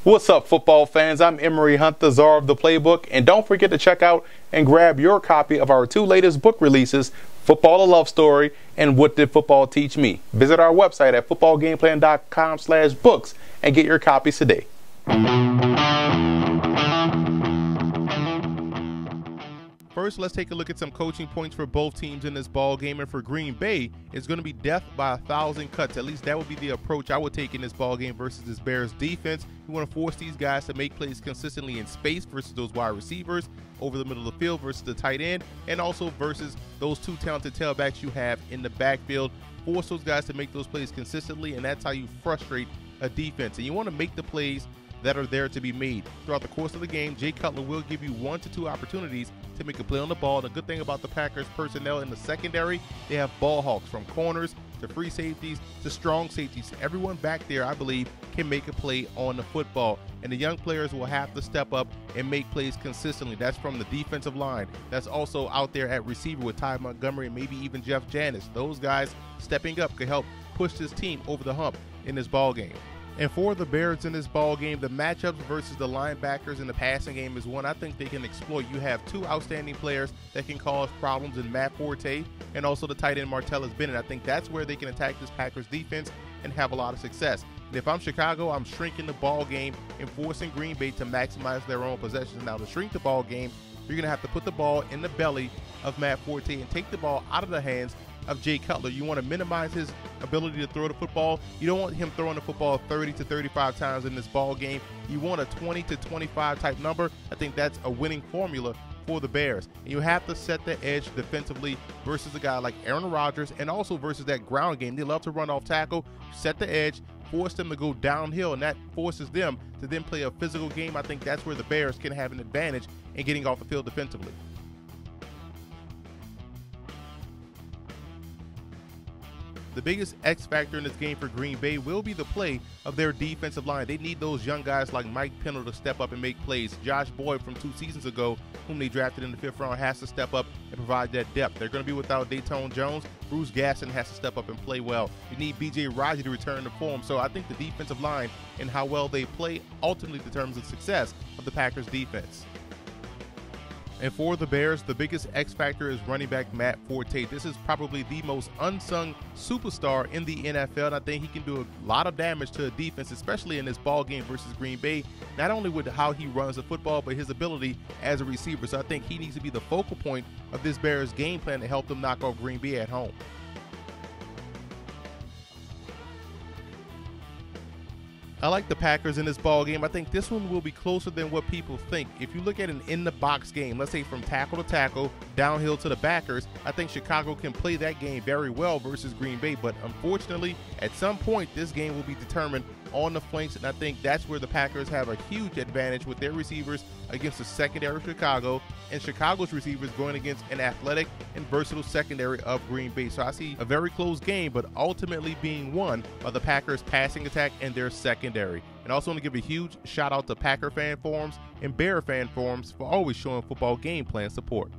What's up, football fans? I'm Emery Hunt, the czar of the playbook, and don't forget to check out and grab your copy of our two latest book releases, Football: A Love Story and What Did Football Teach Me? Visit our website at footballgameplan.com/books and get your copies today. First, let's take a look at some coaching points for both teams in this ball game. And for Green Bay, it's going to be death by 1,000 cuts. At least that would be the approach I would take in this ball game versus this Bears defense. We want to force these guys to make plays consistently in space versus those wide receivers, over the middle of the field versus the tight end, and also versus those two talented tailbacks you have in the backfield. Force those guys to make those plays consistently, and that's how you frustrate a defense. And you want to make the plays that are there to be made. Throughout the course of the game, Jay Cutler will give you 1 to 2 opportunities to make a play on the ball. The good thing about the Packers personnel in the secondary, they have ball hawks from corners to free safeties to strong safeties. Everyone back there, I believe, can make a play on the football. And the young players will have to step up and make plays consistently. That's from the defensive line. That's also out there at receiver with Ty Montgomery and maybe even Jeff Janis. Those guys stepping up could help push this team over the hump in this ball game. And for the Bears in this ball game, the matchups versus the linebackers in the passing game is one I think they can exploit. You have two outstanding players that can cause problems in Matt Forte and also the tight end Martellus Bennett. I think that's where they can attack this Packers defense and have a lot of success. And if I'm Chicago, I'm shrinking the ball game and forcing Green Bay to maximize their own possessions. Now, to shrink the ball game, you're going to have to put the ball in the belly of Matt Forte and take the ball out of the hands of Jay Cutler. You want to minimize his ability to throw the football. You don't want him throwing the football 30 to 35 times in this ball game. You want a 20 to 25 type number. I think that's a winning formula for the Bears. And you have to set the edge defensively versus a guy like Aaron Rodgers and also versus that ground game. They love to run off tackle, set the edge, force them to go downhill, and that forces them to then play a physical game. I think that's where the Bears can have an advantage in getting off the field defensively. The biggest X factor in this game for Green Bay will be the play of their defensive line. They need those young guys like Mike Pennell to step up and make plays. Josh Boyd from 2 seasons ago, whom they drafted in the 5th round, has to step up and provide that depth. They're going to be without Dayton Jones. Bruce Gasson has to step up and play well. You need B.J. Raji to return to form. So I think the defensive line and how well they play ultimately determines the success of the Packers defense. And for the Bears, the biggest X factor is running back Matt Forte. This is probably the most unsung superstar in the NFL, and I think he can do a lot of damage to a defense, especially in this ball game versus Green Bay, not only with how he runs the football, but his ability as a receiver. So I think he needs to be the focal point of this Bears game plan to help them knock off Green Bay at home. I like the Packers in this ball game. I think this one will be closer than what people think. If you look at an in-the-box game, let's say from tackle to tackle, downhill to the backers, I think Chicago can play that game very well versus Green Bay. But unfortunately, at some point, this game will be determined on the flanks, and I think that's where the Packers have a huge advantage with their receivers against the secondary of Chicago, and Chicago's receivers going against an athletic and versatile secondary of Green Bay. So I see a very close game, but ultimately being won by the Packers passing attack and their secondary. And I also want to give a huge shout out to Packer fan forums and Bear fan forums for always showing football game plan support.